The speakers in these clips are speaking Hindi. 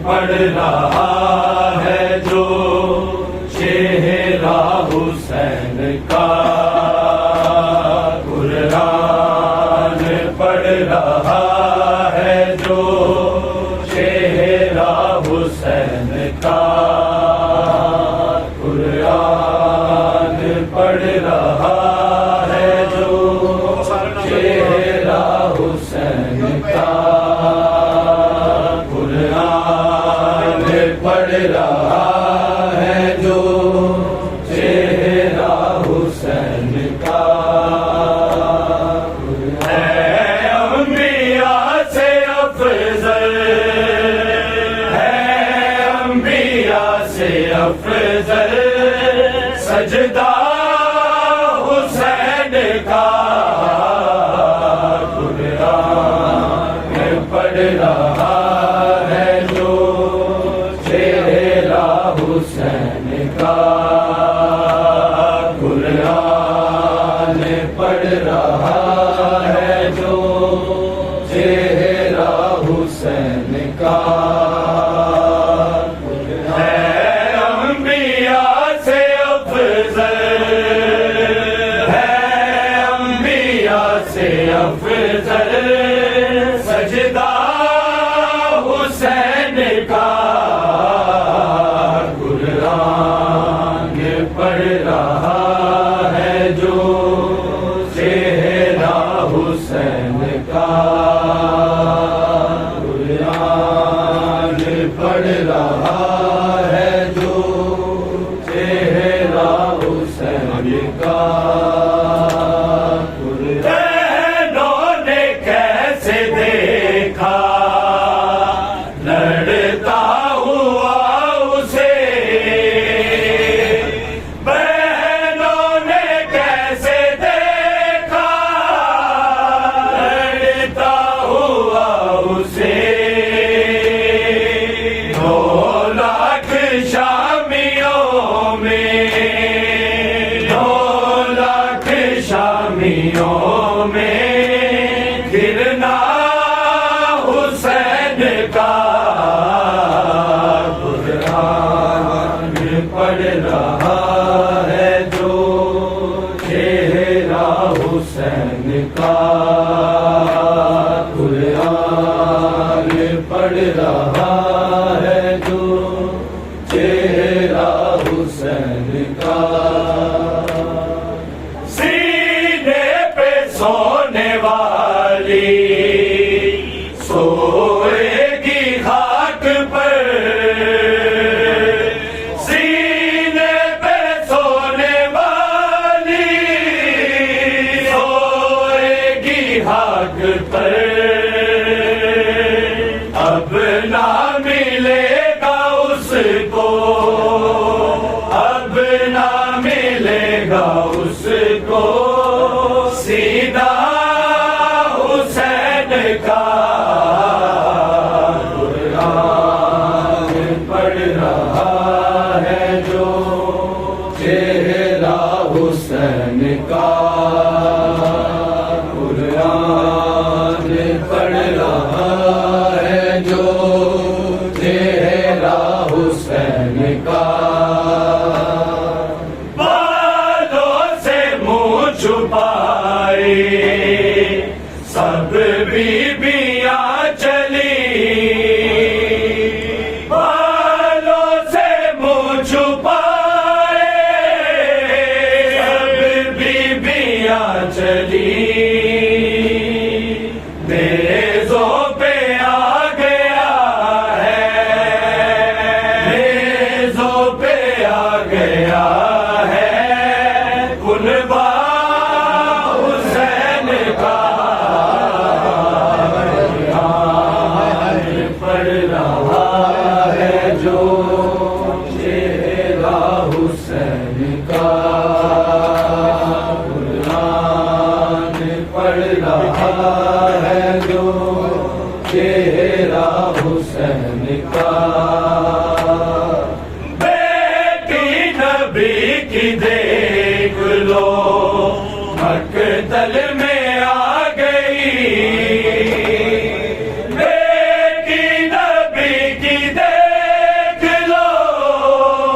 पढ़ रहा है जो चेहरा हुसैन का, कुरान पढ़ रहा है जो चेहरा हुसैन का, कुरान पढ़ रहा है जो चेहरा हुसैन का, पढ़ रहा है जो चेहरा हुसैन का है। अंबिया से अफजल है, अंबिया से अफजल सजदा हुसैन का, कुरान पढ़ रहा है जो हुसैन का, कुरान पढ़ रहा है जो चेहरा हुसैन का है। अंबिया से अफजल है, अंबिया से अफजल सजदा हुसैन का, पढ़ रहा है जो चेहरा हुसैन का, कुरान पढ़ रहा है जो चेहरा हुसैन का। बहनों ने कैसे देखा लड़ता हुआ उसे, शामियों में गिरना हुसैन का, कुरान पढ़ रहा है जो चेहरा हुसैन का, कुरान पढ़ रहा है जो चेहरा हुसैन का। सोने वाली सोएगी खाक पर, सीने पे सोने वाली सोएगी खाक पर, अब ना मिलेगा उसको, अब ना मिलेगा उसको सीधा हुसैन का, कुरान पढ़ रहा है जो चेहरा हुसैन का, कुरान पढ़ रहा है जो चेहरा हुसैन का। छुपाए सब बीबियां चली, बालों से मुंह छुपाए सब बीबियां चली, नेज़ों पे आ गया है, नेज़ों पे आ गया है कुर्बान की देख लो मकतल में आ गई, बेटी नबी की देख लो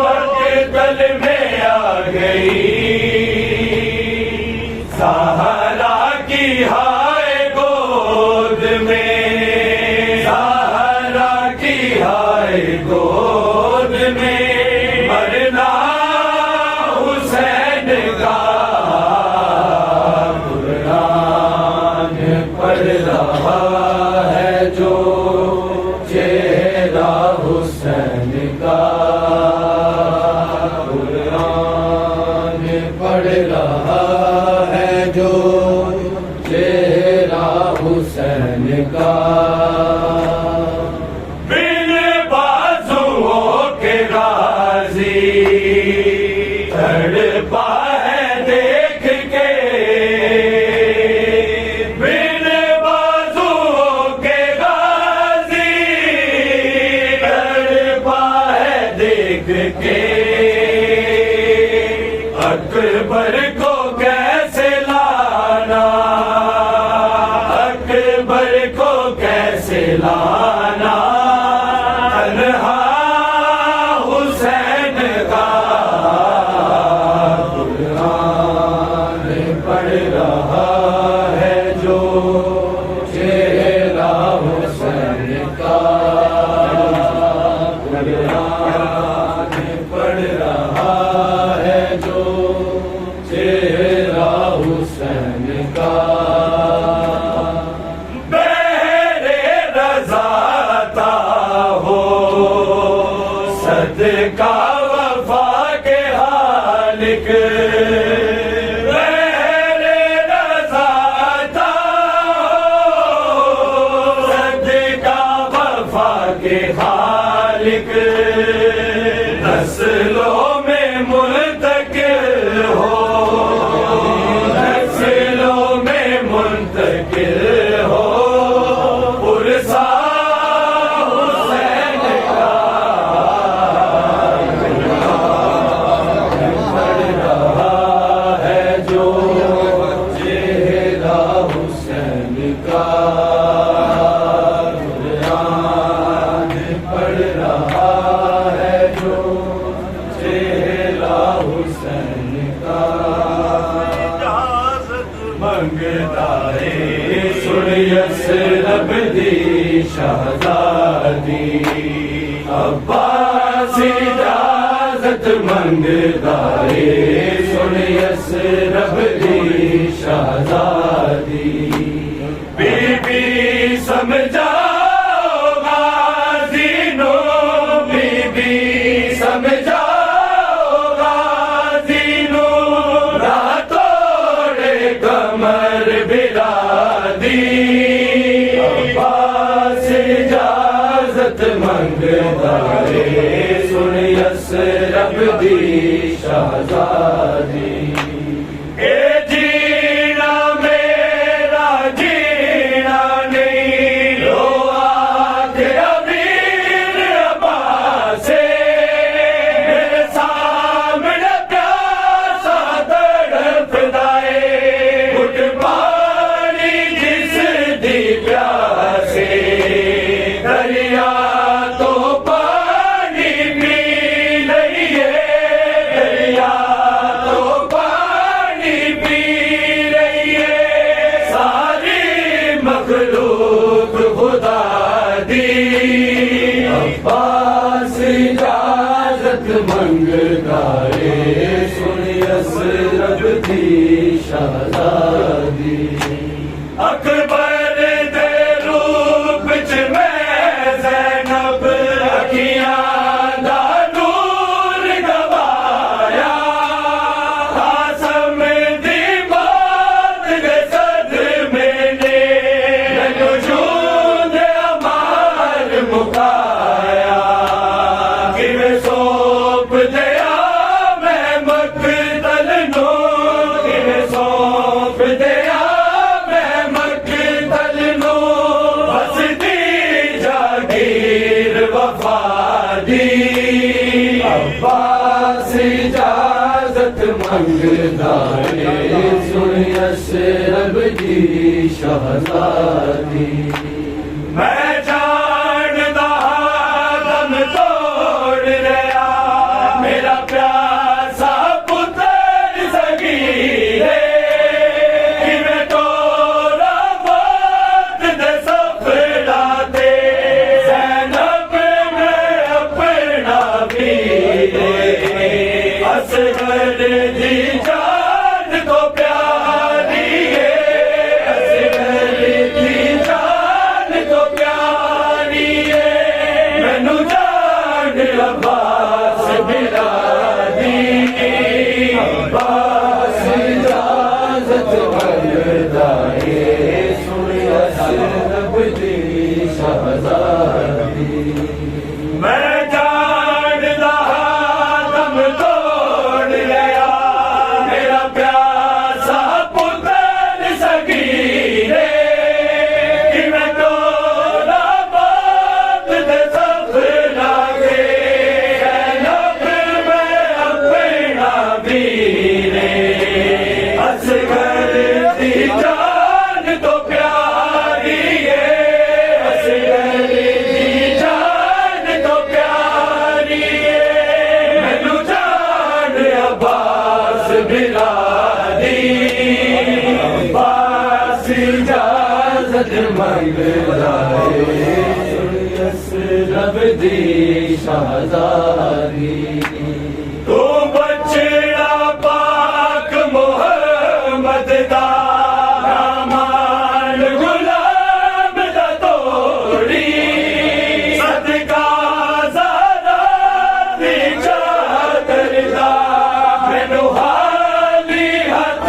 मकतल में आ गई। सहारा की हाय गोद में, सहारा की हाय गोद में, मरना हुसैन का कुरान पढ़ रहा है जो, चेहरा हुसैन का कुरान पढ़ रहा है जो, चेहरा हुसैन का। बिन बाजुओं के गाजी तड़पा है देख के, बिन बाजुओं के गाजी तड़पा है देख के। अकबर को कैसे लाना, अकबर को कैसे लाना, तन्हा हुसैन का कुरान पढ़ रहा है जो, चेहरा हुसैन का कुरान पढ़ रहा है जो, चेहरा हुसैन का। बहरे रज़ाता हो सदका वफा के हालिक, बहरे रज़ाता हो सदका वफा के हालिक। नस्लों में मुंतकिल हो, नस्लों में मुंतकिल हो, पुरसा हुसैन का पढ़ रहा है जो, चेहरा हुसैन का कुरान पढ़ रहा है जो, चेहरा हुसैन का। मंगता है सुनियस रब दी शहजादी, अब्बास इजाजत मंगता है सुनियस रब दी शहजादी। बीबी समझाओ गाज़ीनो, बीबी समझाओ गाज़ीनो, राह तोड़े कमर बिरादी। अब्बास इजाजत मंगता है सुनियस रब दी शहजादी। ए जीना मेरा जीना नहीं, लो आके अमीर अब्बासे, मेरे सामने प्यासा तड़पदाए, घुट पानी जिस दी प्यासे, दरिया तो पानी पी लइए, दरिया तो पानी पी लइए, सारी मखलूक खुदा दी। अब्बास इजाजत मंगता है सुनियस रब दी शहजादी। अकबर दे रूप च मैं ज़ैनब अखियां दा नूर गवाया, कासम दी बात दे सदमे ने मैनू जूंद अमार मुकाया। किवें सौंप दिया मैं मकतल नूं, किवें सौंप दिया मंगदाए सुन असरब दी शहजादी मैं जानदा दम तोड़ लिया मेरा प्यासा पुत्र सगीरे कि मैं तोरा बात दे सफरा दे ज़ैनब में अपना वीरे असगर दी जान तो प्यारी है असगर दी जान तो प्यारी है मैनू जान अब्बास बिरादी अब्बास इजाजत मंगदा है सुन असरब दी शहजादी मैं जानदा दम तोड़ लिया मेरा प्यासा पुत्र सगीरे कि मैं तोरा बात दे सफरा गे ज़ैनब में अपना वीरे असगर दी जान तो प्यारी है असगर दी जान तो प्यारी है मैनू जान अब्बास बिरादी अब्बास इजाजत मंगदा है असरब दी शहजादी तू बचड़ा पाक मोहम्मद दा मान गुलाम दा तोड़ी सदका ज़ारा दी चादर दा मैनू हाली हथ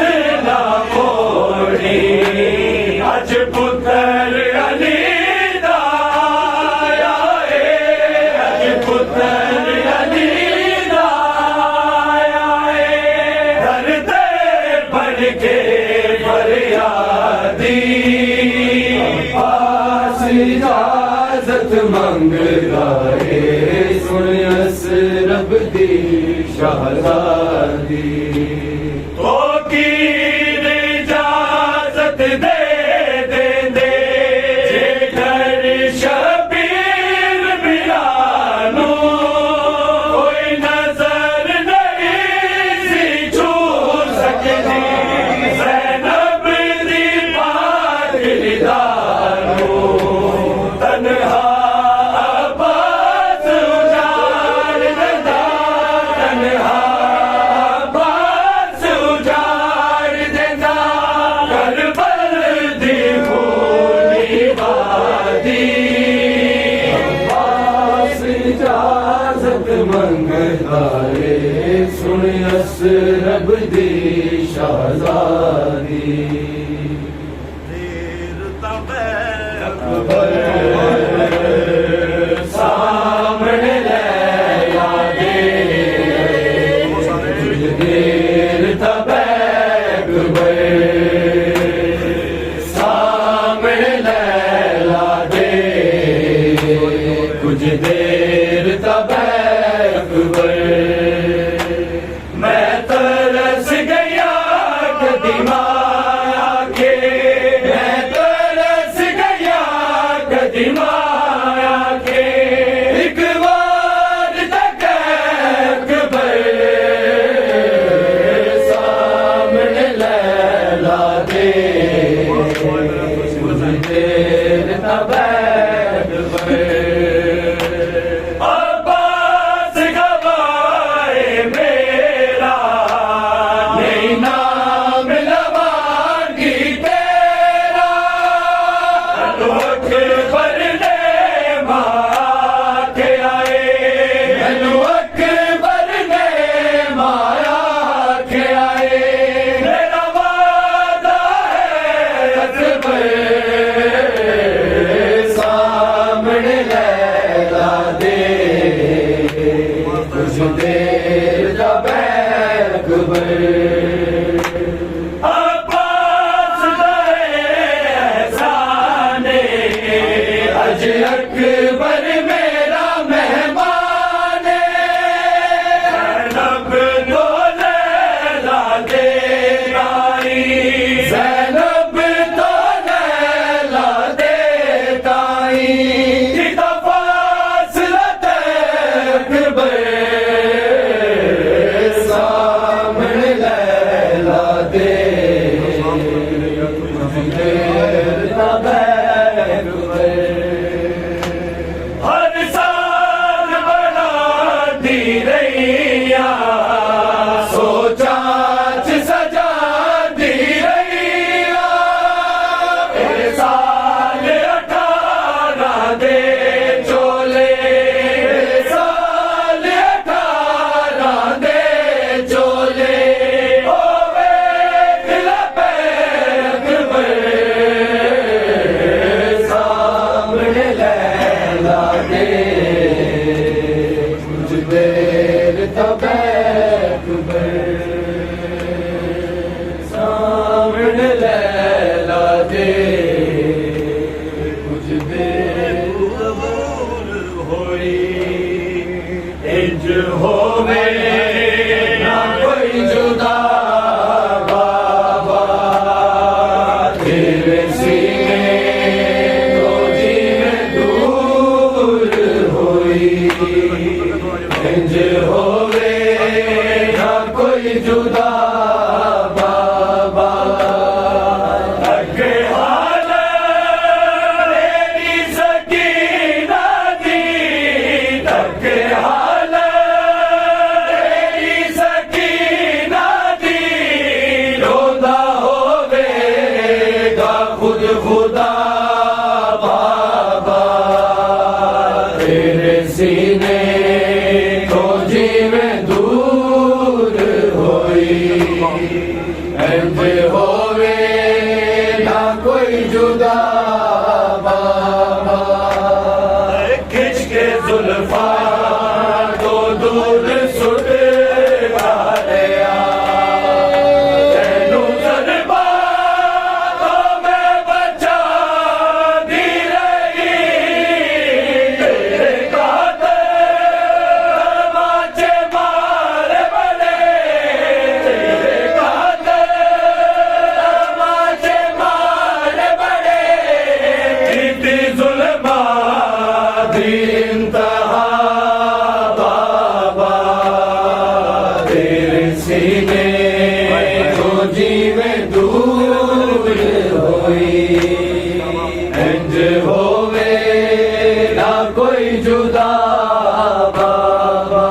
ना मोड़ी अज पुत्र अली दा आया है अज पुत्र अली दा आया है दर्द बढ़ के फरियादी अब्बास इजाजत मंगदा है सुन असरब दी शहजादी ओ की इजाजत दे दे दे जे घर शबीर बिलानू कोई नजर नहीं सी छू सकती ज़ैनब दी पाक निदानू तन्हा अब्बास उजाड़ देता तन्हा अब्बास उजाड़ देता करबल दी खूनी वादी अब्बास इजाजत मंगदा है सुन असरब दी शहजादी सामने लैला दे देर तब सामने लैला दे कुछ देर तब मैं तरस गया कदीमा के मैं तरस गया कदीमा के एक बार तक अकबर सामने लैला दे देर तब अब्बास गवाए मेरा नहीं नाम लवागी तेरा अकबर ने माया के आए अकबर ने माया के आए मेरा वादा है अकबर सामने लैला दे कुछ देर जब अकबर अब्बास गए एहसाने अज अकबर मेरा मेहमान ज़ैनब दो लैला तबैक सामने लैला दे कुछ देर कबूल होई इंज होवे ना कोई जुदा बाबा तेरे सीने तो जीवे दूर होई इंज होवे ना कोई जुदा बाबा अगे हाल तेरी सकीना दी अगे हाल तेरी सकीना दी रोंदा होवेगा खुद खुदा बाबा तेरे सीने तो जीवे दूर होई इंज होवे ना कोई जुदा बाबा खिंच के जुल्फा तो दूर सुट गया तैनू जज्बा तो मैं बचा दी रही तेरे कातर तमाचे मारे बड़े तेरे कातर तमाचे मारे बड़े इतनी जुल्मा दी इंतहा बाबा तेरे सीने तो जीवे दूर होई इंज होवे ना कोई जुदा बाबा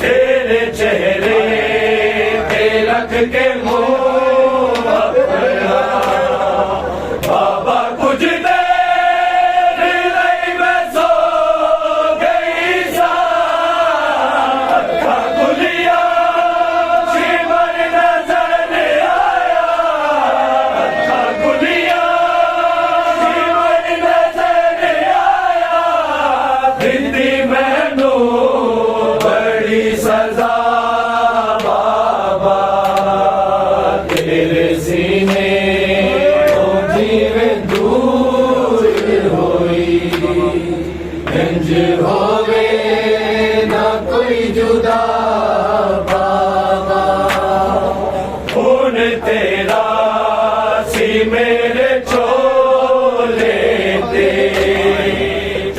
तेरे चेहरे पे रख के मोह अपना बाबा कुछ देर रही मैं सो गई सा अक्खा खुलिया शिवर नजर आया अक्खा खुलिया शिवर नजर आया दिंदी मैनू बड़ी सजा बाबा तेरे सीने तो जीवे दूर होई इंज होवे ना कोई जुदा बाबा खून तेरा सी मेरे चोले ते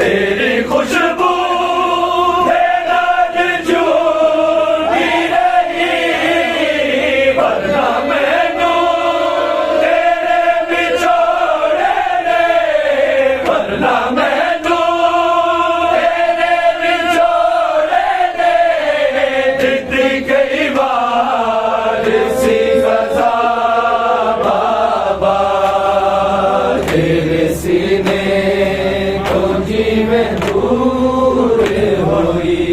तेरी खुशबू तेरा जूदी रही वरना मैनू तेरे बिछोड़े ने वरना मैनू तेरे बिछोड़े ने दित्ती कई बार सी सजा बाबा तेरे सीने तो जीवे दूर होई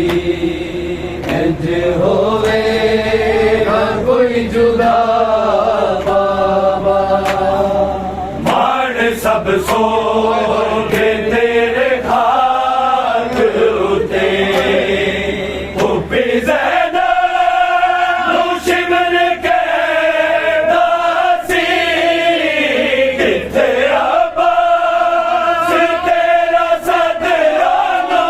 इंज होवे ना कोई जुदा बाबा मान सब सो के तेरे हाथ उते भूपी ज़ैनब शिमर के दासी किथे अब्बास तेरा सदरानो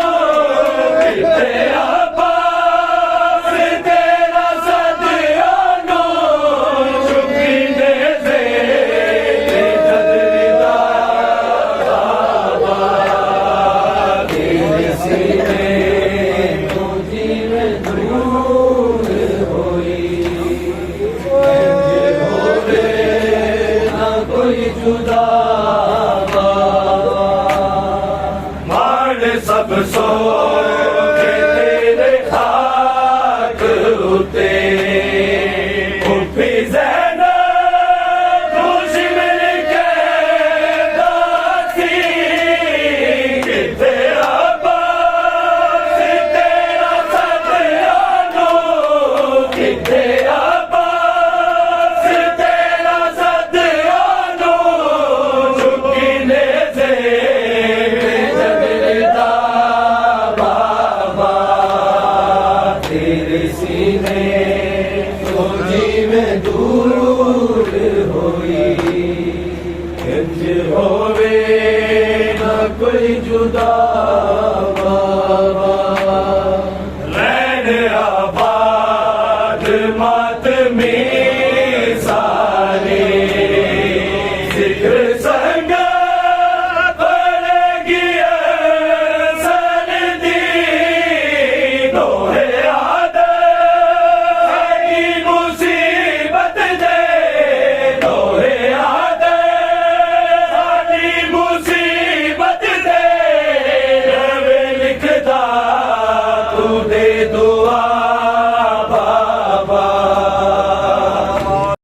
किथे अब्बास सीने तो जीवें दूर होई इंज होवे ना कोई जुदा बाबा